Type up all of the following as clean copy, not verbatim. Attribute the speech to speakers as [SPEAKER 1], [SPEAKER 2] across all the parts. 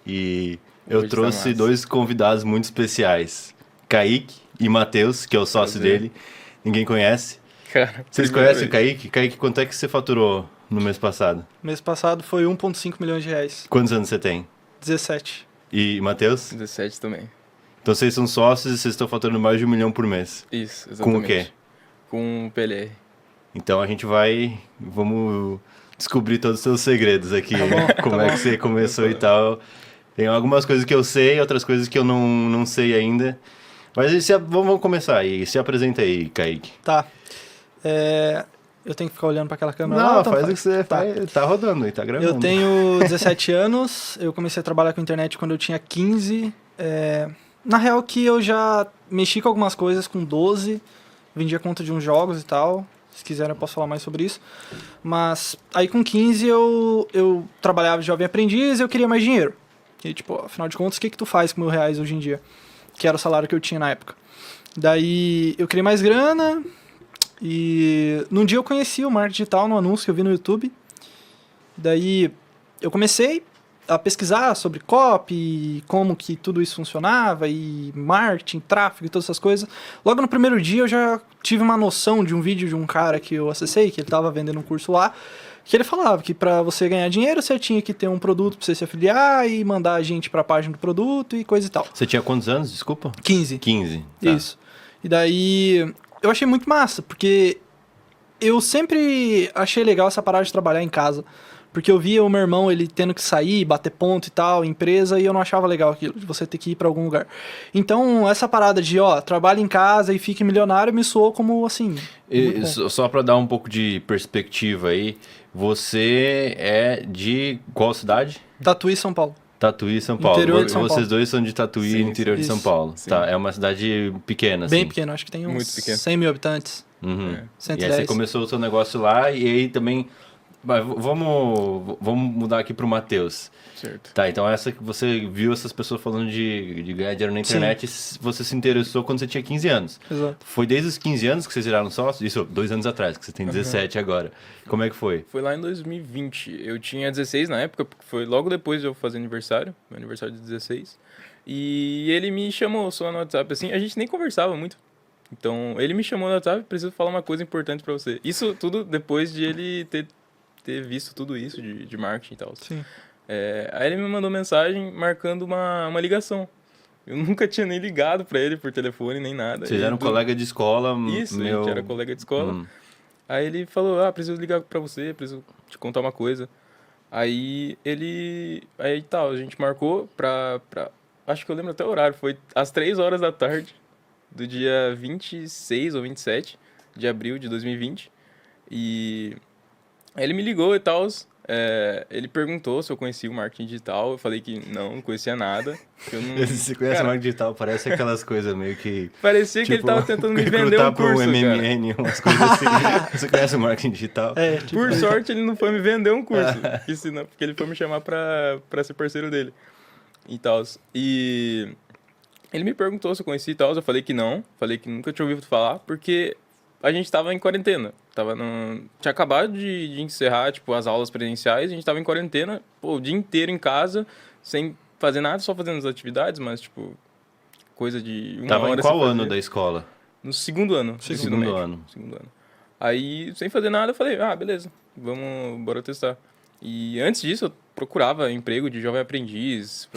[SPEAKER 1] e eu
[SPEAKER 2] Hoje tá
[SPEAKER 1] trouxe
[SPEAKER 2] massa.
[SPEAKER 1] 2 convidados muito especiais. Kaique e Matheus, que é o sócio
[SPEAKER 2] Prazer.
[SPEAKER 1] dele. Ninguém conhece.
[SPEAKER 2] Cara,
[SPEAKER 1] Vocês
[SPEAKER 2] primeira
[SPEAKER 1] conhecem o
[SPEAKER 2] vez.
[SPEAKER 1] Kaique? Kaique, quanto é que você faturou no mês passado?
[SPEAKER 3] Mês passado foi 1,5 milhões de reais.
[SPEAKER 1] Quantos anos você tem?
[SPEAKER 3] 17.
[SPEAKER 1] E Matheus?
[SPEAKER 2] 17 também.
[SPEAKER 1] Então vocês são sócios e vocês estão faturando mais de 1 milhão por mês.
[SPEAKER 2] Isso,
[SPEAKER 1] Com o
[SPEAKER 2] exatamente.
[SPEAKER 1] quê?
[SPEAKER 2] Com o PLR.
[SPEAKER 1] Então a gente vamos descobrir todos os seus segredos aqui,
[SPEAKER 3] bom,
[SPEAKER 1] como
[SPEAKER 3] tá
[SPEAKER 1] é
[SPEAKER 3] bom.
[SPEAKER 1] que você começou e tal. Tem algumas coisas que eu sei, outras coisas que eu não sei ainda. Mas vamos começar aí. Se apresenta aí, Kaique.
[SPEAKER 3] Tá. Eu tenho que ficar olhando para aquela câmera lá?
[SPEAKER 1] Não,
[SPEAKER 3] Então
[SPEAKER 1] faz o que você
[SPEAKER 3] Tá.
[SPEAKER 1] faz. Tá rodando aí, tá gravando.
[SPEAKER 3] Eu tenho 17 anos, eu comecei a trabalhar com internet quando eu tinha 15. Na real que eu já mexi com algumas coisas com 12, vendia conta de uns jogos e tal. Se quiserem eu posso falar mais sobre isso. Mas aí com 15 eu trabalhava de jovem aprendiz e eu queria mais dinheiro. E tipo, afinal de contas, o que tu faz com R$ 1.000 hoje em dia? Que era o salário que eu tinha na época. Daí eu queria mais grana e num dia eu conheci o marketing digital no anúncio que eu vi no YouTube. Daí eu comecei a pesquisar sobre copy, como que tudo isso funcionava, e marketing, tráfego e todas essas coisas. Logo no primeiro dia eu já tive uma noção de um vídeo de um cara que eu acessei, que ele estava vendendo um curso lá, que ele falava que para você ganhar dinheiro você tinha que ter um produto para você se afiliar e mandar a gente para a página do produto e coisa e tal.
[SPEAKER 1] Você tinha quantos anos, desculpa?
[SPEAKER 3] 15.
[SPEAKER 1] 15. Tá.
[SPEAKER 3] Isso. E daí eu achei muito massa, porque eu sempre achei legal essa parada de trabalhar em casa. Porque eu via o meu irmão, ele tendo que sair, bater ponto e tal, empresa, e eu não achava legal aquilo, de você ter que ir pra algum lugar. Então, essa parada de, trabalhe em casa e fique milionário, me soou como, assim, muito bom.
[SPEAKER 1] Só pra dar um pouco de perspectiva aí, você é de qual cidade?
[SPEAKER 3] Tatuí, São Paulo.
[SPEAKER 1] Tatuí, São Paulo.
[SPEAKER 3] Interior de São
[SPEAKER 1] Vocês
[SPEAKER 3] Paulo.
[SPEAKER 1] dois são de Tatuí,
[SPEAKER 2] Sim,
[SPEAKER 1] interior de
[SPEAKER 3] sim.
[SPEAKER 1] São
[SPEAKER 3] Isso.
[SPEAKER 1] Paulo.
[SPEAKER 2] Sim.
[SPEAKER 1] Tá, é uma cidade pequena,
[SPEAKER 3] Bem
[SPEAKER 1] assim.
[SPEAKER 3] pequeno, acho que tem uns
[SPEAKER 2] Muito pequeno.
[SPEAKER 3] 100 mil habitantes.
[SPEAKER 1] Uhum.
[SPEAKER 2] É.
[SPEAKER 1] E aí
[SPEAKER 3] 110.
[SPEAKER 1] você começou o seu negócio lá e aí também... Mas vamos mudar aqui pro Matheus.
[SPEAKER 2] Certo.
[SPEAKER 1] Tá, então essa que você viu essas pessoas falando de ganhar dinheiro na internet, você se interessou quando você tinha 15 anos.
[SPEAKER 3] Exato.
[SPEAKER 1] Foi desde os 15 anos que vocês viraram sócios? Isso, 2 anos atrás, que você tem 17 agora. Como é que foi?
[SPEAKER 2] Foi lá em 2020. Eu tinha 16 na época, porque foi logo depois de eu fazer aniversário, meu aniversário de 16. E ele me chamou só no WhatsApp, assim, a gente nem conversava muito. Então, ele me chamou no WhatsApp, preciso falar uma coisa importante pra você. Isso tudo depois de ele ter visto tudo isso de marketing e tal.
[SPEAKER 3] Sim.
[SPEAKER 2] Aí ele me mandou mensagem marcando uma ligação. Eu nunca tinha nem ligado pra ele por telefone, nem nada.
[SPEAKER 1] Vocês
[SPEAKER 2] E
[SPEAKER 1] eram colega de escola?
[SPEAKER 2] Isso, a gente era colega de escola. Aí ele falou, preciso ligar pra você, preciso te contar uma coisa. Aí tal, a gente marcou pra acho que eu lembro até o horário, foi às 3 horas da tarde do dia 26 ou 27 de abril de 2020. E aí ele me ligou e tal, ele perguntou se eu conhecia o marketing digital, eu falei que não conhecia nada. Que eu não...
[SPEAKER 1] Você conhece o marketing digital, parece aquelas coisas meio que...
[SPEAKER 2] Parecia que ele tava tentando me vender um curso,
[SPEAKER 1] pra um
[SPEAKER 2] cara.
[SPEAKER 1] MMN, umas coisas assim. Você conhece o marketing digital?
[SPEAKER 2] Por sorte, ele não foi me vender um curso, porque ele foi me chamar pra ser parceiro dele e tal. E ele me perguntou se eu conhecia e tal, eu falei que não, falei que nunca tinha ouvido falar, porque a gente tava em quarentena. Tinha acabado de encerrar, tipo, as aulas presenciais, a gente tava em quarentena, o dia inteiro em casa, sem fazer nada, só fazendo as atividades, mas, tipo, coisa de uma
[SPEAKER 1] Tava
[SPEAKER 2] hora
[SPEAKER 1] em qual
[SPEAKER 2] sem
[SPEAKER 1] ano
[SPEAKER 2] fazer.
[SPEAKER 1] da escola?
[SPEAKER 2] No segundo ano.
[SPEAKER 1] Segundo
[SPEAKER 2] médio.
[SPEAKER 1] ano.
[SPEAKER 2] Segundo ano. Aí, sem fazer nada, eu falei, beleza, bora testar. E antes disso, eu procurava emprego de jovem aprendiz,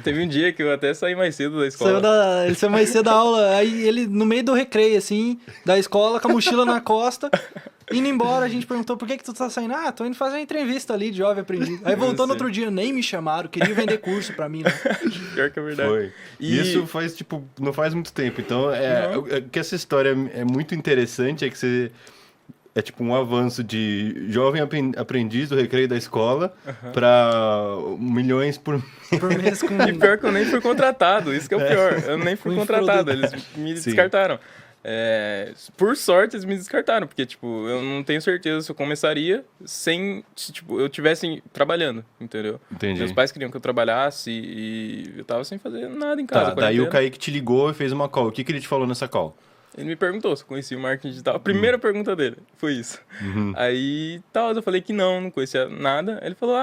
[SPEAKER 2] Teve um dia que eu até saí mais cedo da escola.
[SPEAKER 3] Ele saiu mais cedo da aula, aí ele, no meio do recreio, assim, da escola, com a mochila na costa, indo embora, a gente perguntou, por que tu tá saindo? Tô indo fazer uma entrevista ali de jovem aprendiz. Aí voltou no outro dia, nem me chamaram, queriam vender curso pra mim, né?
[SPEAKER 2] Pior que é verdade.
[SPEAKER 1] Foi. E isso faz, tipo, não faz muito tempo. Então, que essa história é muito interessante, é que você... É tipo um avanço de jovem aprendiz do recreio da escola pra milhões por
[SPEAKER 3] mês com...
[SPEAKER 2] E pior que eu nem fui contratado, isso que é o pior. Eu nem fui contratado, eles me descartaram. Por sorte, eles me descartaram, porque, tipo, eu não tenho certeza se eu começaria se, tipo, eu estivesse trabalhando, entendeu?
[SPEAKER 1] Entendi.
[SPEAKER 2] Meus pais queriam que eu trabalhasse e eu tava sem fazer nada em casa.
[SPEAKER 1] Tá, daí o Kaique te ligou e fez uma call. O que ele te falou nessa call?
[SPEAKER 2] Ele me perguntou se eu conhecia o marketing digital. A primeira pergunta dele foi isso. Aí, tal, eu falei que não conhecia nada. Ele falou,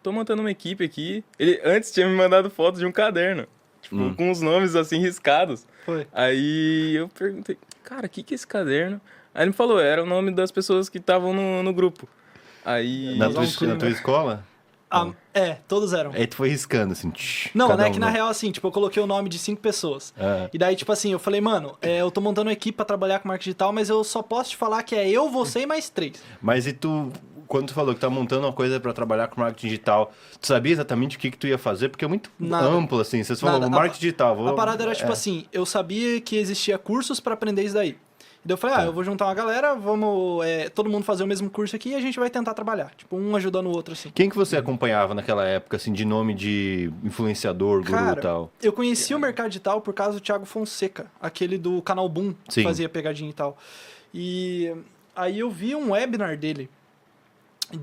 [SPEAKER 2] tô montando uma equipe aqui. Ele antes tinha me mandado fotos de um caderno, tipo, com os nomes assim riscados.
[SPEAKER 3] Foi.
[SPEAKER 2] Aí eu perguntei, cara, o que é esse caderno? Aí ele me falou, era o nome das pessoas que estavam no grupo. Aí...
[SPEAKER 1] Na tua escola?
[SPEAKER 3] Todos eram.
[SPEAKER 1] Aí tu foi riscando, assim.
[SPEAKER 3] Não,
[SPEAKER 1] cada
[SPEAKER 3] né?
[SPEAKER 1] um,
[SPEAKER 3] Que na real, assim, tipo, eu coloquei o nome de 5 pessoas.
[SPEAKER 1] É.
[SPEAKER 3] E daí, tipo assim, eu falei, mano, eu tô montando uma equipe pra trabalhar com marketing digital, mas eu só posso te falar que é eu, você e mais 3.
[SPEAKER 1] Mas e tu, quando tu falou que tá montando uma coisa pra trabalhar com marketing digital, tu sabia exatamente o que tu ia fazer? Porque é muito
[SPEAKER 3] Nada.
[SPEAKER 1] amplo, assim. Você falou,
[SPEAKER 3] Nada.
[SPEAKER 1] marketing digital.
[SPEAKER 3] A parada era, tipo assim, eu sabia que existia cursos pra aprender isso daí. E daí eu falei, eu vou juntar uma galera, vamos todo mundo fazer o mesmo curso aqui e a gente vai tentar trabalhar. Tipo, um ajudando o outro, assim.
[SPEAKER 1] Quem que você acompanhava naquela época, assim, de nome de influenciador, guru
[SPEAKER 3] Cara,
[SPEAKER 1] e tal?
[SPEAKER 3] eu conheci o mercado digital por causa do Thiago Fonseca, aquele do canal Boom, que
[SPEAKER 1] Sim.
[SPEAKER 3] fazia pegadinha e tal. E aí eu vi um webinar dele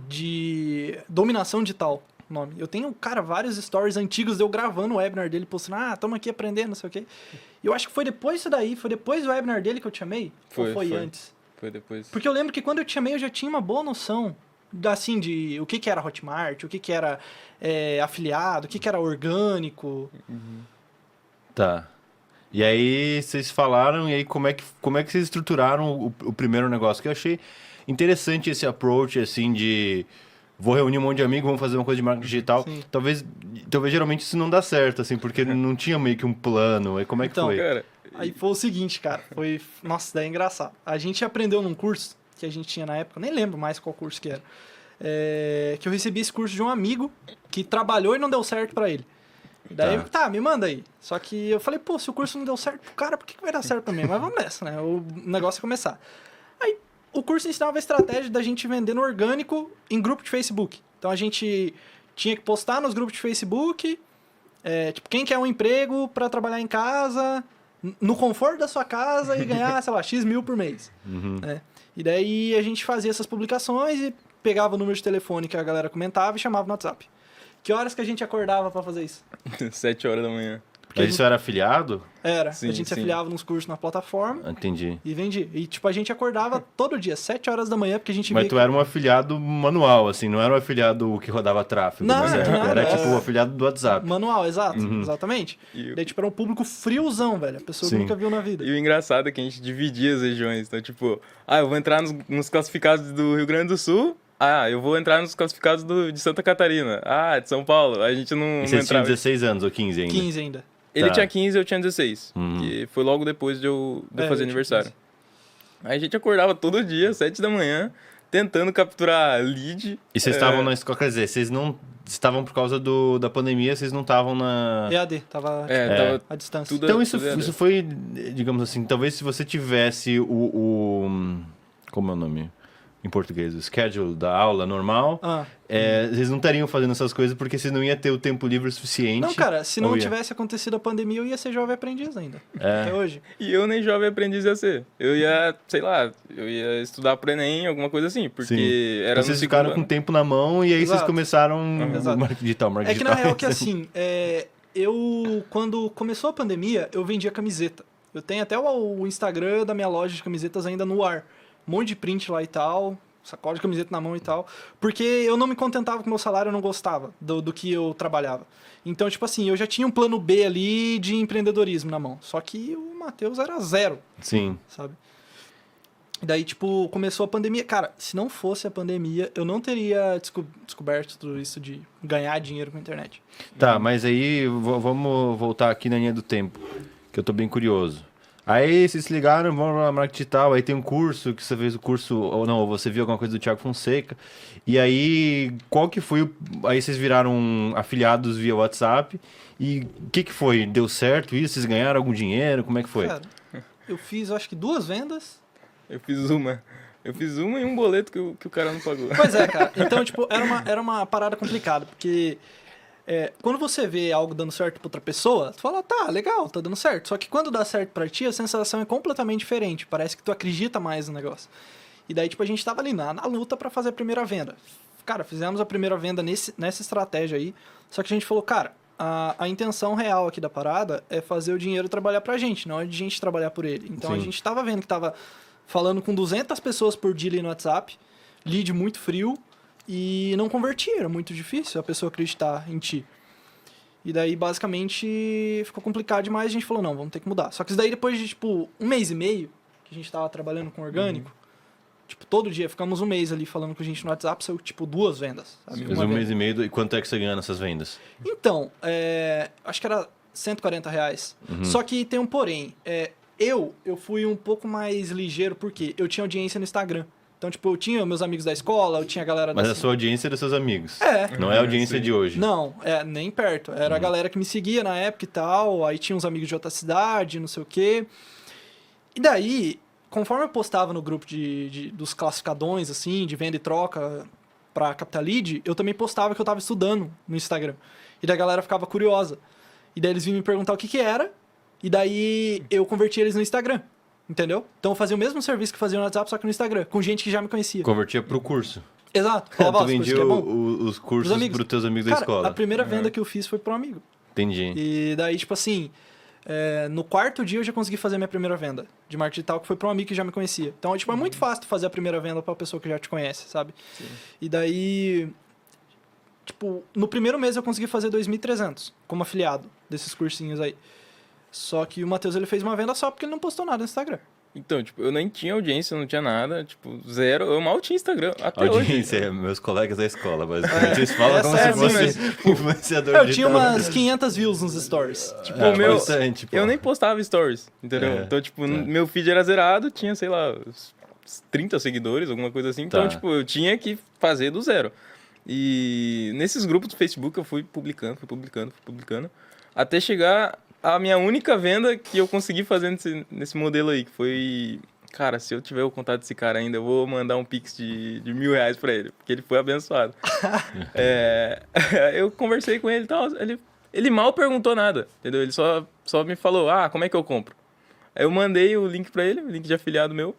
[SPEAKER 3] de dominação digital, nome. Eu tenho, cara, vários stories antigos de eu gravando o webinar dele, postando, tamo aqui aprendendo, não sei o quê. E eu acho que foi depois disso daí, foi depois do webinar dele que eu te chamei? Ou foi antes?
[SPEAKER 2] Foi depois.
[SPEAKER 3] Porque eu lembro que quando eu te chamei eu já tinha uma boa noção, assim, de o que era Hotmart, o que era afiliado, o que era orgânico.
[SPEAKER 1] Tá. E aí vocês falaram, e aí como é que vocês estruturaram o primeiro negócio? Que eu achei interessante esse approach, assim, de vou reunir um monte de amigos, vamos fazer uma coisa de marketing digital.
[SPEAKER 3] Sim.
[SPEAKER 1] Talvez geralmente isso não dá certo, assim, porque não tinha meio que um plano. Aí como é que
[SPEAKER 3] Então,
[SPEAKER 1] foi?
[SPEAKER 2] Cara,
[SPEAKER 3] Aí foi o seguinte, cara, nossa, daí é engraçado. A gente aprendeu num curso que a gente tinha na época, nem lembro mais qual curso que era, que eu recebi esse curso de um amigo que trabalhou e não deu certo pra ele. E daí, me manda aí. Só que eu falei, pô, se o curso não deu certo pro cara, por que vai dar certo pra mim? Mas vamos nessa, né? O negócio é começar. Aí, o curso ensinava a estratégia da gente vender no orgânico em grupo de Facebook. Então, a gente tinha que postar nos grupos de Facebook, tipo, quem quer um emprego pra trabalhar em casa, no conforto da sua casa e ganhar, sei lá, X mil por mês. Né? E daí, a gente fazia essas publicações e pegava o número de telefone que a galera comentava e chamava no WhatsApp. Que horas que a gente acordava pra fazer isso?
[SPEAKER 2] 7 horas da manhã.
[SPEAKER 1] Mas isso era afiliado?
[SPEAKER 3] Era.
[SPEAKER 2] Sim,
[SPEAKER 3] a gente se
[SPEAKER 2] sim.
[SPEAKER 3] afiliava nos cursos na plataforma
[SPEAKER 1] Entendi.
[SPEAKER 3] e vendia. E, tipo, a gente acordava todo dia, 7 horas da manhã, porque a gente
[SPEAKER 1] Mas
[SPEAKER 3] via
[SPEAKER 1] tu era um afiliado manual, assim, não era um afiliado que rodava tráfego.
[SPEAKER 3] Não,
[SPEAKER 1] né?
[SPEAKER 3] não,
[SPEAKER 1] Era
[SPEAKER 3] é.
[SPEAKER 1] tipo o afiliado do WhatsApp.
[SPEAKER 3] manual, exato. Exatamente.
[SPEAKER 2] E
[SPEAKER 3] Daí, tipo, era um público friozão, velho. A pessoa que
[SPEAKER 1] Sim.
[SPEAKER 3] nunca viu na vida.
[SPEAKER 2] E o engraçado é que a gente dividia as regiões. Então, tipo, eu vou entrar nos classificados do Rio Grande do Sul. Eu vou entrar nos classificados de Santa Catarina. De São Paulo. A gente não
[SPEAKER 1] E vocês tinham
[SPEAKER 2] entrava.
[SPEAKER 1] 16 anos ou 15 ainda?
[SPEAKER 3] 15 ainda.
[SPEAKER 2] Ele
[SPEAKER 1] Tá.
[SPEAKER 2] tinha 15, eu tinha 16. Que foi logo depois de eu
[SPEAKER 3] É,
[SPEAKER 2] fazer
[SPEAKER 3] eu tinha
[SPEAKER 2] aniversário.
[SPEAKER 3] 15.
[SPEAKER 2] Aí a gente acordava todo dia, 7 da manhã, tentando capturar lead.
[SPEAKER 1] E vocês estavam na escola, quer dizer, vocês não estavam por causa da pandemia, vocês não estavam na...
[SPEAKER 3] EAD, tava
[SPEAKER 2] Tava
[SPEAKER 3] à distância.
[SPEAKER 2] tudo-
[SPEAKER 1] Então isso
[SPEAKER 2] EAD.
[SPEAKER 1] foi, digamos assim, talvez se você tivesse como é o nome em português? O schedule da aula normal, vocês não estariam fazendo essas coisas porque vocês não iam ter o tempo livre suficiente.
[SPEAKER 3] Não, cara, se não
[SPEAKER 1] Ou ia?
[SPEAKER 3] tivesse acontecido a pandemia, eu ia ser jovem aprendiz ainda. Até hoje.
[SPEAKER 2] E eu nem jovem aprendiz ia ser. Eu ia, sei lá, eu ia estudar pro Enem, alguma coisa assim, porque
[SPEAKER 1] Sim.
[SPEAKER 2] era
[SPEAKER 1] Então
[SPEAKER 2] no
[SPEAKER 1] vocês
[SPEAKER 2] segundo
[SPEAKER 1] ficaram
[SPEAKER 2] ano.
[SPEAKER 1] com o tempo na mão e aí vocês
[SPEAKER 3] Exato.
[SPEAKER 1] começaram
[SPEAKER 3] Exato.
[SPEAKER 1] o marketing digital.
[SPEAKER 3] É que na real que assim, quando começou a pandemia, eu vendia camiseta. Eu tenho até o Instagram da minha loja de camisetas ainda no ar. Um monte de print lá e tal, sacola de camiseta na mão e tal. Porque eu não me contentava com o meu salário, eu não gostava do que eu trabalhava. Então, tipo assim, eu já tinha um plano B ali de empreendedorismo na mão. Só que o Matheus era zero,
[SPEAKER 1] Sim.
[SPEAKER 3] sabe? E daí, tipo, começou a pandemia. Cara, se não fosse a pandemia, eu não teria descoberto tudo isso de ganhar dinheiro com a internet.
[SPEAKER 1] Tá, mas aí vamos voltar aqui na linha do tempo, que eu tô bem curioso. Aí vocês se ligaram, vamos lá, marketing digital, aí tem um curso, que você fez o curso, ou não, ou você viu alguma coisa do Thiago Fonseca, e aí, qual que foi aí vocês viraram afiliados via WhatsApp, e o que foi? Deu certo isso? Vocês ganharam algum dinheiro? Como é que foi?
[SPEAKER 3] Cara, eu fiz, acho que 2 vendas.
[SPEAKER 2] Eu fiz uma e um boleto que o cara não pagou.
[SPEAKER 3] Pois é, cara. Então, tipo, era uma parada complicada, porque quando você vê algo dando certo pra outra pessoa, tu fala, tá, legal, tá dando certo. Só que quando dá certo pra ti, a sensação é completamente diferente. Parece que tu acredita mais no negócio. E daí, tipo, a gente tava ali na luta pra fazer a primeira venda. Cara, fizemos a primeira venda nessa estratégia aí. Só que a gente falou, cara, a intenção real aqui da parada é fazer o dinheiro trabalhar pra gente, não é de gente trabalhar por ele. Então,
[SPEAKER 1] Sim.
[SPEAKER 3] a gente tava vendo que tava falando com 200 pessoas por dia ali no WhatsApp, lead muito frio, e não convertia, era muito difícil a pessoa acreditar em ti. E daí, basicamente, ficou complicado demais, a gente falou, não, vamos ter que mudar. Só que isso daí, depois de, tipo, 1 mês e meio, que a gente tava trabalhando com orgânico, tipo, todo dia, ficamos 1 mês ali falando com a gente no WhatsApp, saiu, tipo, 2 vendas. Sabe?
[SPEAKER 1] Fez 1 mês e meio, e quanto é que você ganha nessas vendas?
[SPEAKER 3] Então, acho que era R$140. Só que tem um porém. Eu fui um pouco mais ligeiro, porque eu tinha audiência no Instagram. Então, tipo, eu tinha meus amigos da escola, eu tinha a galera da...
[SPEAKER 1] Mas a sua audiência é dos seus amigos. Não é a
[SPEAKER 2] Ah,
[SPEAKER 1] audiência
[SPEAKER 2] sim.
[SPEAKER 1] de hoje.
[SPEAKER 3] Não, nem perto. Era a galera que me seguia na época e tal, aí tinha uns amigos de outra cidade, não sei o quê. E daí, conforme eu postava no grupo dos classificadões, assim, de venda e troca pra Capital Lead, eu também postava que eu tava estudando no Instagram. E daí a galera ficava curiosa. E daí eles vinham me perguntar o que era, e daí eu convertia eles no Instagram. Entendeu? Então eu fazia o mesmo serviço que fazia no WhatsApp, só que no Instagram, com gente que já me conhecia.
[SPEAKER 1] Convertia pro curso.
[SPEAKER 3] Exato. Falava,
[SPEAKER 1] Tu
[SPEAKER 3] "Ó, esse curso
[SPEAKER 1] vendia
[SPEAKER 3] aqui é bom."
[SPEAKER 1] os cursos pros teus amigos da
[SPEAKER 3] Cara,
[SPEAKER 1] escola.
[SPEAKER 3] a primeira venda que eu fiz foi pro amigo.
[SPEAKER 1] Entendi.
[SPEAKER 3] E daí, tipo assim, no 4º dia eu já consegui fazer minha primeira venda de marketing digital, que foi pra um amigo que já me conhecia. Então, tipo, é muito fácil tu fazer a primeira venda pra pessoa que já te conhece, sabe?
[SPEAKER 2] Sim.
[SPEAKER 3] E daí, tipo, no primeiro mês eu consegui fazer 2.300 como afiliado desses cursinhos aí. Só que o Matheus, ele fez uma venda só porque ele não postou nada no Instagram.
[SPEAKER 2] Então, tipo, eu nem tinha audiência, não tinha nada, tipo, 0. Eu mal tinha Instagram, até
[SPEAKER 1] Audiência,
[SPEAKER 2] hoje.
[SPEAKER 1] meus colegas da escola, basicamente. Vocês falam
[SPEAKER 3] Essa
[SPEAKER 1] como
[SPEAKER 3] é
[SPEAKER 1] se
[SPEAKER 3] assim,
[SPEAKER 1] fosse influenciador
[SPEAKER 3] Eu
[SPEAKER 1] digital.
[SPEAKER 3] tinha umas 500 views nos stories. Tipo,
[SPEAKER 2] o meu-
[SPEAKER 1] bastante, pô.
[SPEAKER 2] Eu nem postava stories, entendeu? Então, tipo, meu feed era zerado, tinha, sei lá, uns 30 seguidores, alguma coisa assim. Então,
[SPEAKER 1] Tá.
[SPEAKER 2] tipo, eu tinha que fazer do zero. E nesses grupos do Facebook eu fui publicando, até chegar a minha única venda que eu consegui fazer nesse modelo aí, que foi... Cara, se eu tiver o contato desse cara ainda, eu vou mandar um pix de R$1.000 pra ele, porque ele foi abençoado. Eu conversei com ele e tal, ele mal perguntou nada, entendeu? Ele só me falou, como é que eu compro? Aí eu mandei o link pra ele, o link de afiliado meu,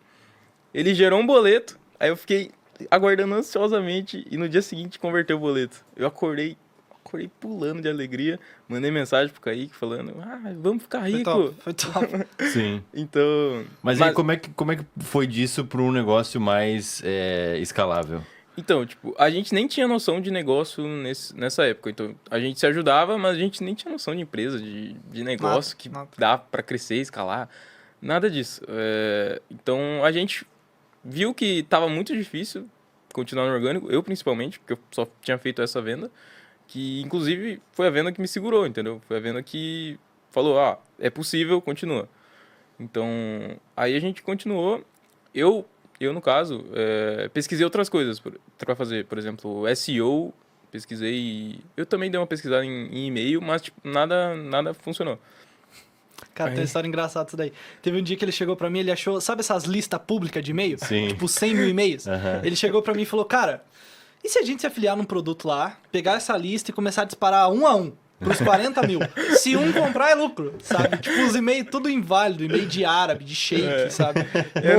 [SPEAKER 2] ele gerou um boleto, aí eu fiquei aguardando ansiosamente e no dia seguinte converteu o boleto. Eu acordei pulando de alegria, mandei mensagem pro Kaique falando, vamos ficar rico.
[SPEAKER 3] Foi top.
[SPEAKER 1] Sim.
[SPEAKER 2] Então...
[SPEAKER 1] Mas aí como é que foi disso para um negócio mais escalável?
[SPEAKER 2] Então, tipo, a gente nem tinha noção de negócio nessa época. Então, a gente se ajudava, mas a gente nem tinha noção de empresa, de negócio
[SPEAKER 3] Nada.
[SPEAKER 2] dá pra crescer, escalar. Nada disso. Então, a gente viu que tava muito difícil continuar no orgânico, eu principalmente, porque eu só tinha feito essa venda, que inclusive foi a venda que me segurou, entendeu? Foi a venda que falou, é possível, continua. Então, aí a gente continuou. Eu no caso, pesquisei outras coisas para fazer. Por exemplo, SEO, pesquisei... Eu também dei uma pesquisada em e-mail, mas tipo, nada funcionou.
[SPEAKER 3] Cara, tem uma história engraçada isso daí. Teve um dia que ele chegou pra mim, ele achou... Sabe essas listas públicas de e-mail?
[SPEAKER 1] Sim.
[SPEAKER 3] Tipo, 100 mil e-mails? Ele chegou pra mim e falou, cara, e se a gente se afiliar num produto lá, pegar essa lista e começar a disparar um a um pros 40 mil? Se um comprar, é lucro, sabe? Tipo, os e-mails tudo inválido, e-mail de árabe, de sheik, sabe?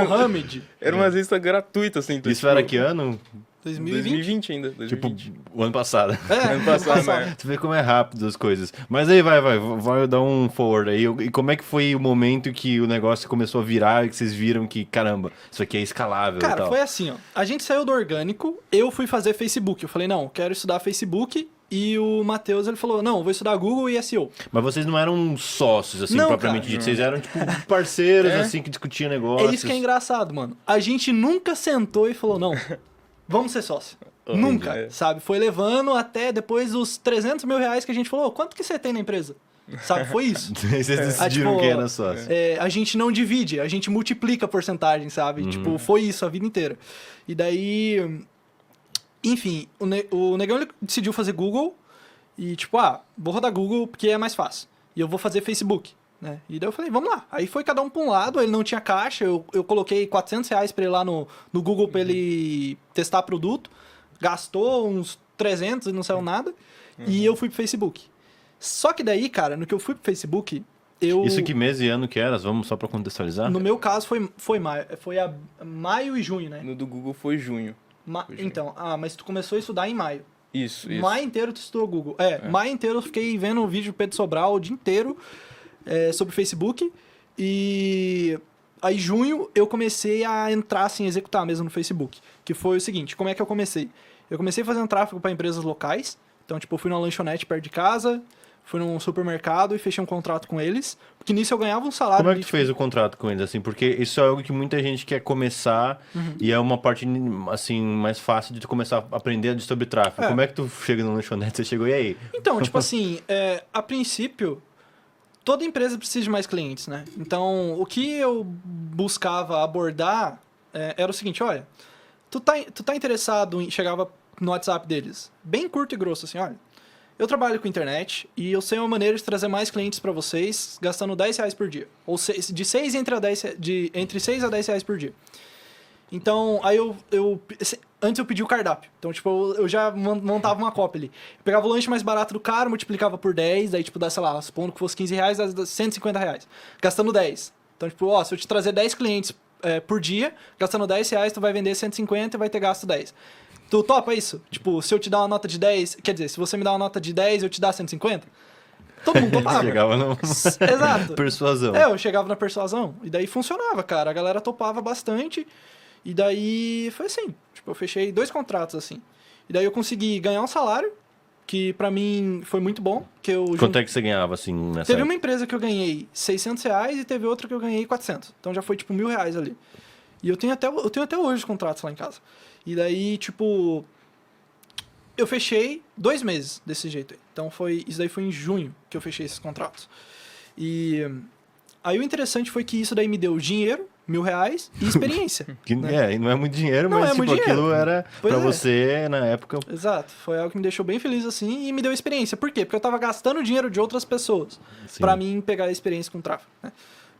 [SPEAKER 3] Mohamed.
[SPEAKER 2] Era uma lista gratuita, assim. Então,
[SPEAKER 1] Isso
[SPEAKER 2] tipo,
[SPEAKER 1] era que ano?
[SPEAKER 3] 2020.
[SPEAKER 2] 2020 ainda. 2020.
[SPEAKER 1] Tipo, o ano passado.
[SPEAKER 2] Ano passado,
[SPEAKER 1] Você vê como é rápido as coisas. Mas aí vai dar um forward aí. E como é que foi o momento que o negócio começou a virar e que vocês viram que, caramba, isso aqui é escalável e
[SPEAKER 3] Cara,
[SPEAKER 1] tal?
[SPEAKER 3] foi assim, ó. A gente saiu do orgânico, eu fui fazer Facebook. Eu falei, não, quero estudar Facebook. E o Matheus, ele falou, não, vou estudar Google e SEO.
[SPEAKER 1] Mas vocês não eram sócios, assim,
[SPEAKER 3] Não,
[SPEAKER 1] propriamente
[SPEAKER 3] cara,
[SPEAKER 1] dito. Vocês eram, tipo, parceiros,
[SPEAKER 2] É.
[SPEAKER 1] assim, que discutiam negócios.
[SPEAKER 3] É isso que é engraçado, mano. A gente nunca sentou e falou, não, vamos ser sócio. Nunca,
[SPEAKER 2] é.
[SPEAKER 3] sabe? Foi levando até depois dos 300 mil reais que a gente falou, quanto que você tem na empresa? Sabe, foi isso.
[SPEAKER 1] Vocês decidiram
[SPEAKER 3] tipo,
[SPEAKER 1] quem era sócio.
[SPEAKER 3] A gente não divide, a gente multiplica a porcentagem, sabe? Tipo, foi isso a vida inteira. E daí, enfim, o Negão ele decidiu fazer Google e tipo, vou rodar Google porque é mais fácil. E eu vou fazer Facebook, né? E daí eu falei, vamos lá. Aí foi cada um pra um lado, ele não tinha caixa, eu coloquei 400 reais pra ele lá no Google pra ele testar produto. Gastou uns 300 e não saiu nada. E eu fui pro Facebook. Só que daí, cara, no que eu fui pro Facebook, eu...
[SPEAKER 1] Isso que mês e ano que era? Vamos só pra contextualizar?
[SPEAKER 3] No meu caso foi maio. Foi maio e junho, né?
[SPEAKER 2] No do Google foi junho. Foi junho.
[SPEAKER 3] Então, mas tu começou a estudar em maio.
[SPEAKER 2] Isso.
[SPEAKER 3] Maio inteiro tu estudou Google. Maio inteiro eu fiquei vendo o vídeo do Pedro Sobral o dia inteiro sobre Facebook. E aí, junho, eu comecei a entrar, assim, executar mesmo no Facebook. Que foi o seguinte, como é que eu comecei? Eu comecei fazendo tráfego para empresas locais. Então, tipo, eu fui numa lanchonete perto de casa, fui num supermercado e fechei um contrato com eles. Porque nisso eu ganhava um salário.
[SPEAKER 1] Como é que
[SPEAKER 3] ali,
[SPEAKER 1] tu fez o contrato com eles, assim? Porque isso é algo que muita gente quer começar e é uma parte, assim, mais fácil de tu começar a aprender sobre tráfego.
[SPEAKER 3] É.
[SPEAKER 1] Como é que tu chega no lanchonete? Você chegou e aí?
[SPEAKER 3] Então, tipo assim, a princípio, toda empresa precisa de mais clientes, né? Então, o que eu buscava abordar era o seguinte, olha, tu tá interessado em... Chegava no WhatsApp deles, bem curto e grosso, assim, olha, eu trabalho com internet e eu sei uma maneira de trazer mais clientes para vocês gastando R$10 por dia. Ou de 6 entre 6 a 10 reais por dia. Então, aí antes eu pedi o cardápio. Então, tipo, eu já montava uma cópia ali. Eu pegava o lanche mais barato do cara, multiplicava por 10, daí, tipo, dá, sei lá, supondo que fosse R$15, dá R$150. Gastando 10. Então, tipo, ó, se eu te trazer 10 clientes por dia, gastando R$10, tu vai vender 150 e vai ter gasto 10. Tu topa isso? Tipo, se eu te dar uma nota de 10... Quer dizer, se você me dá uma nota de 10 e eu te dar 150? Todo mundo topava.
[SPEAKER 1] Chegava no...
[SPEAKER 3] Exato.
[SPEAKER 1] Persuasão.
[SPEAKER 3] Eu chegava na persuasão. E daí funcionava, cara. A galera topava bastante. E daí foi assim. Tipo, eu fechei 2 contratos, assim. E daí eu consegui ganhar um salário, que pra mim foi muito bom.
[SPEAKER 1] Quanto é que você ganhava, assim, nessa
[SPEAKER 3] Teve
[SPEAKER 1] época?
[SPEAKER 3] uma empresa que eu ganhei R$600 e teve outra que eu ganhei 400. Então já foi, tipo, R$1.000 ali. E eu tenho até hoje os contratos lá em casa. E daí, tipo... Eu fechei 2 meses desse jeito aí. Então isso daí foi em junho que eu fechei esses contratos. E aí o interessante foi que isso daí me deu dinheiro, R$1.000 e experiência.
[SPEAKER 1] Que,
[SPEAKER 3] né?
[SPEAKER 1] não é muito dinheiro,
[SPEAKER 3] Não
[SPEAKER 1] mas
[SPEAKER 3] é
[SPEAKER 1] tipo,
[SPEAKER 3] muito
[SPEAKER 1] aquilo
[SPEAKER 3] dinheiro.
[SPEAKER 1] era
[SPEAKER 3] Pois
[SPEAKER 1] pra
[SPEAKER 3] é.
[SPEAKER 1] você, na época...
[SPEAKER 3] Exato. Foi algo que me deixou bem feliz assim e me deu experiência. Por quê? Porque eu tava gastando dinheiro de outras pessoas
[SPEAKER 1] Sim.
[SPEAKER 3] pra mim pegar a experiência com tráfego, né?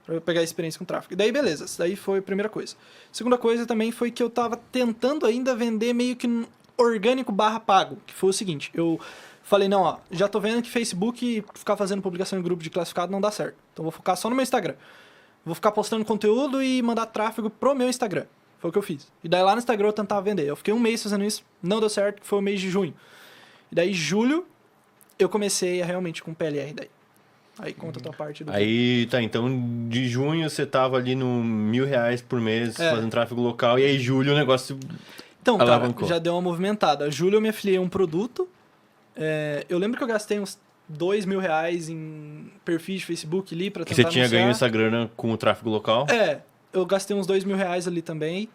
[SPEAKER 3] Pra eu pegar a experiência com tráfego. E daí, beleza. Isso daí foi a primeira coisa. Segunda coisa também foi que eu tava tentando ainda vender meio que orgânico / pago. Que foi o seguinte, eu falei, não, ó, já tô vendo que Facebook ficar fazendo publicação em grupo de classificado não dá certo. Então vou focar só no meu Instagram. Vou ficar postando conteúdo e mandar tráfego pro meu Instagram. Foi o que eu fiz. E daí lá no Instagram eu tentava vender. Eu fiquei 1 mês fazendo isso, não deu certo, que foi o mês de junho. E daí, julho, eu comecei a realmente com PLR daí. Aí conta a tua parte do...
[SPEAKER 1] Aí, tá, então de junho você tava ali no R$1.000 por mês fazendo tráfego local, e aí julho o negócio
[SPEAKER 3] Então, cara,
[SPEAKER 1] alavancou.
[SPEAKER 3] já deu uma movimentada. Julho eu me afiliei a um produto. Eu lembro que eu gastei uns R$2.000 em perfis de Facebook ali pra
[SPEAKER 1] Que
[SPEAKER 3] tentar
[SPEAKER 1] você tinha ganho
[SPEAKER 3] anunciar.
[SPEAKER 1] essa grana com o tráfego local?
[SPEAKER 3] Eu gastei uns R$2.000 ali também.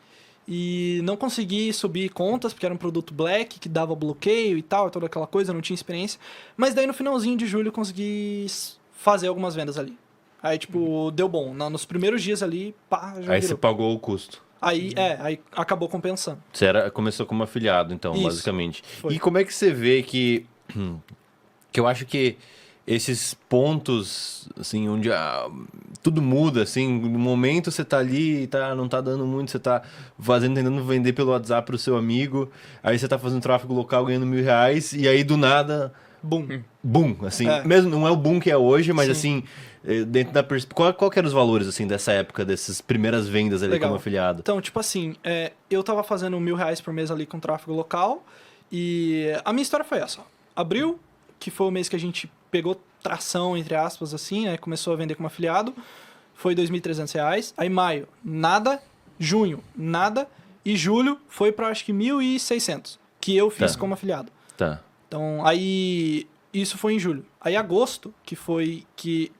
[SPEAKER 3] E não consegui subir contas, porque era um produto black, que dava bloqueio e tal, toda aquela coisa, eu não tinha experiência. Mas daí no finalzinho de julho eu consegui fazer algumas vendas ali. Aí, tipo, deu bom. Nos primeiros dias ali, pá, já
[SPEAKER 1] Aí
[SPEAKER 3] virou.
[SPEAKER 1] você pagou o custo.
[SPEAKER 3] Aí acabou compensando.
[SPEAKER 1] Você começou como afiliado, então,
[SPEAKER 3] Isso.
[SPEAKER 1] basicamente.
[SPEAKER 3] Foi.
[SPEAKER 1] E como é que você vê que eu acho que esses pontos, assim, onde tudo muda, assim, no momento você tá ali, não tá dando muito, você tá tentando vender pelo WhatsApp pro seu amigo, aí você tá fazendo tráfego local ganhando R$1.000, e aí do nada, boom, assim, mesmo não é o boom que é hoje, mas
[SPEAKER 3] Sim.
[SPEAKER 1] assim, dentro da qual que eram os valores, assim, dessa época, dessas primeiras vendas ali
[SPEAKER 3] Legal.
[SPEAKER 1] como afiliado?
[SPEAKER 3] Então, tipo assim, eu tava fazendo R$1.000 por mês ali com tráfego local, e a minha história foi essa, ó. Abril, que foi o mês que a gente pegou tração, entre aspas, assim, né? Começou a vender como afiliado. Foi R$2.300. Aí maio, nada. Junho, nada. E julho foi pra acho que 1.600, que eu fiz como afiliado.
[SPEAKER 1] Tá.
[SPEAKER 3] Então, aí... Isso foi em julho. Aí agosto,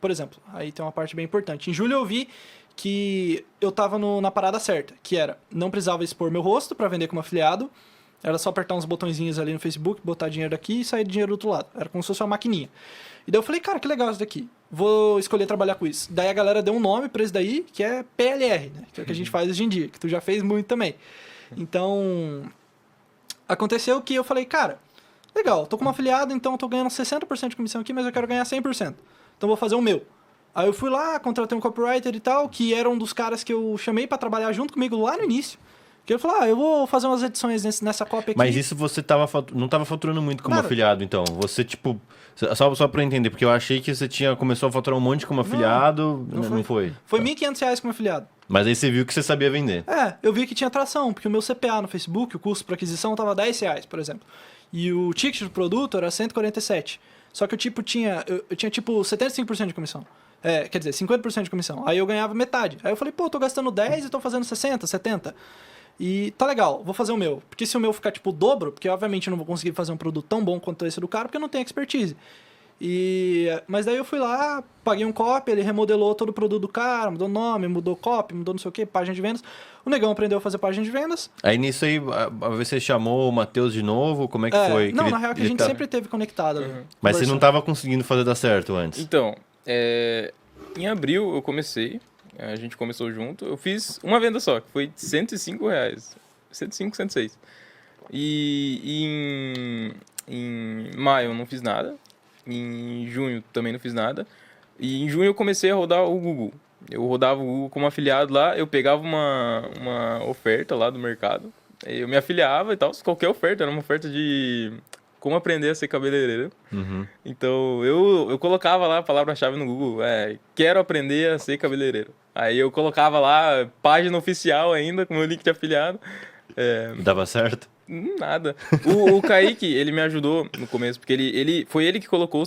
[SPEAKER 3] por exemplo, aí tem uma parte bem importante. Em julho eu vi que eu tava na parada certa, que era, não precisava expor meu rosto pra vender como afiliado, era só apertar uns botõezinhos ali no Facebook, botar dinheiro daqui e sair dinheiro do outro lado. Era como se fosse uma maquininha. E daí eu falei, cara, que legal isso daqui. Vou escolher trabalhar com isso. Daí a galera deu um nome pra isso daí, que é PLR, né? Que é o que a gente faz hoje em dia, que tu já fez muito também. Então, aconteceu que eu falei, cara, legal, tô como afiliado, então eu tô ganhando 60% de comissão aqui, mas eu quero ganhar 100%. Então vou fazer o meu. Aí eu fui lá, contratei um copywriter e tal, que era um dos caras que eu chamei pra trabalhar junto comigo lá no início. Que ele falou, eu vou fazer umas edições nessa cópia aqui.
[SPEAKER 1] Mas isso você não tava faturando muito como
[SPEAKER 3] Nada.
[SPEAKER 1] afiliado, então? Você, tipo... Só pra entender, porque eu achei que você começou a faturar um monte como afiliado, não foi?
[SPEAKER 3] Foi R$1.500 como afiliado.
[SPEAKER 1] Mas aí você viu que você sabia vender.
[SPEAKER 3] Eu vi que tinha tração, porque o meu CPA no Facebook, o custo para aquisição tava R$10, por exemplo. E o ticket do produto era 147. Só que eu tinha 75% de comissão. Quer dizer, 50% de comissão. Aí eu ganhava metade. Aí eu falei, pô, eu tô gastando 10 e tô fazendo 60, 70. E tá legal, vou fazer o meu. Porque se o meu ficar tipo o dobro, porque obviamente eu não vou conseguir fazer um produto tão bom quanto esse do cara, porque eu não tenho expertise. Mas daí eu fui lá, paguei um copy, ele remodelou todo o produto do cara, mudou nome, mudou copy, mudou não sei o que, página de vendas. O negão aprendeu a fazer página de vendas.
[SPEAKER 1] Aí nisso aí, você chamou o Matheus de novo? Como é que foi?
[SPEAKER 3] Não,
[SPEAKER 1] Que
[SPEAKER 3] na real que a gente sempre teve conectado.
[SPEAKER 1] Mas você não tava conseguindo fazer dar certo antes?
[SPEAKER 2] Então, em abril eu comecei, a gente começou junto, eu fiz uma venda só, que foi de R$105. 105, 106. E em maio eu não fiz nada. Em junho também não fiz nada. E em junho eu comecei a rodar o Google. Eu rodava o Google como afiliado lá, eu pegava uma oferta lá do mercado, eu me afiliava e tal, qualquer oferta, era uma oferta de como aprender a ser cabeleireiro.
[SPEAKER 1] Uhum.
[SPEAKER 2] Então eu colocava lá a palavra-chave no Google, quero aprender a ser cabeleireiro. Aí eu colocava lá, página oficial ainda, com meu link de afiliado.
[SPEAKER 1] Dava certo?
[SPEAKER 2] Nada. O Kaique, ele me ajudou no começo, porque foi ele que colocou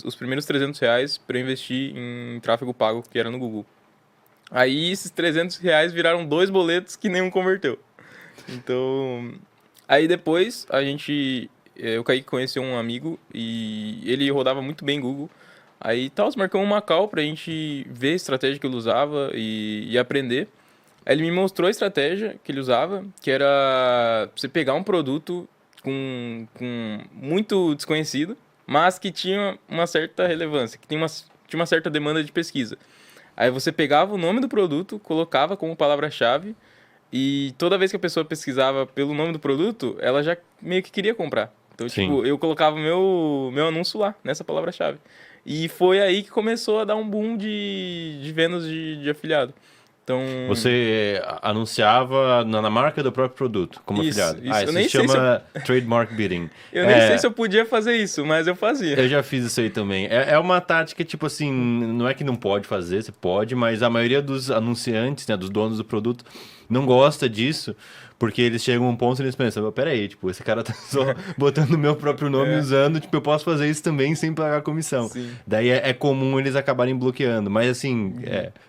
[SPEAKER 2] os primeiros R$300 para eu investir em tráfego pago, que era no Google. Aí esses R$300 viraram 2 boletos que nenhum converteu. Então, aí depois o Kaique conheceu um amigo e ele rodava muito bem Google. Aí marcamos uma call pra gente ver a estratégia que ele usava e aprender. Aí ele me mostrou a estratégia que ele usava, que era você pegar um produto com muito desconhecido, mas que tinha uma certa relevância, que tinha uma certa demanda de pesquisa. Aí você pegava o nome do produto, colocava como palavra-chave, e toda vez que a pessoa pesquisava pelo nome do produto, ela já meio que queria comprar. Então, tipo, eu colocava meu anúncio lá, nessa palavra-chave. E foi aí que começou a dar um boom de vendas de afiliado. Então...
[SPEAKER 1] Você anunciava na marca do próprio produto, como afiliado.
[SPEAKER 2] Isso
[SPEAKER 1] Isso se chama trademark bidding.
[SPEAKER 2] Eu nem sei se eu podia fazer isso, mas eu fazia.
[SPEAKER 1] Eu já fiz isso aí também. É uma tática, tipo assim, não é que não pode fazer, você pode, mas a maioria dos anunciantes, né, dos donos do produto, não gosta disso, porque eles chegam a um ponto e eles pensam, peraí, tipo, esse cara tá só botando o meu próprio nome usando, tipo, eu posso fazer isso também sem pagar comissão.
[SPEAKER 2] Sim.
[SPEAKER 1] Daí é comum eles acabarem bloqueando, mas assim,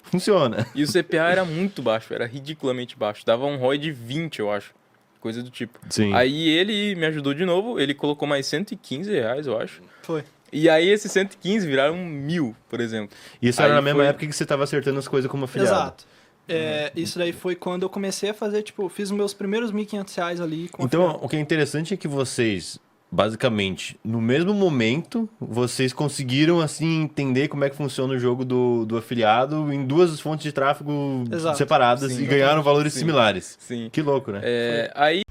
[SPEAKER 1] funciona.
[SPEAKER 2] E o CPA era muito baixo, era ridiculamente baixo, dava um ROI de 20, eu acho, coisa do tipo.
[SPEAKER 1] Sim.
[SPEAKER 2] Aí ele me ajudou de novo, ele colocou mais R$115, eu acho.
[SPEAKER 3] Foi.
[SPEAKER 2] E aí esses 115 viraram 1.000, por exemplo.
[SPEAKER 1] Isso era na mesma época que você tava acertando as coisas como afiliado.
[SPEAKER 3] Exato. Isso daí foi quando eu comecei a fazer, tipo, fiz os meus primeiros R$1.500 ali com
[SPEAKER 1] Então,
[SPEAKER 3] afiliado.
[SPEAKER 1] o que é interessante é que vocês, basicamente, no mesmo momento, vocês conseguiram, assim, entender como é que funciona o jogo do afiliado em duas fontes de tráfego separadas
[SPEAKER 2] Sim,
[SPEAKER 1] e ganharam valores
[SPEAKER 2] sim.
[SPEAKER 1] similares.
[SPEAKER 2] Sim.
[SPEAKER 1] Que louco, né?
[SPEAKER 2] Aí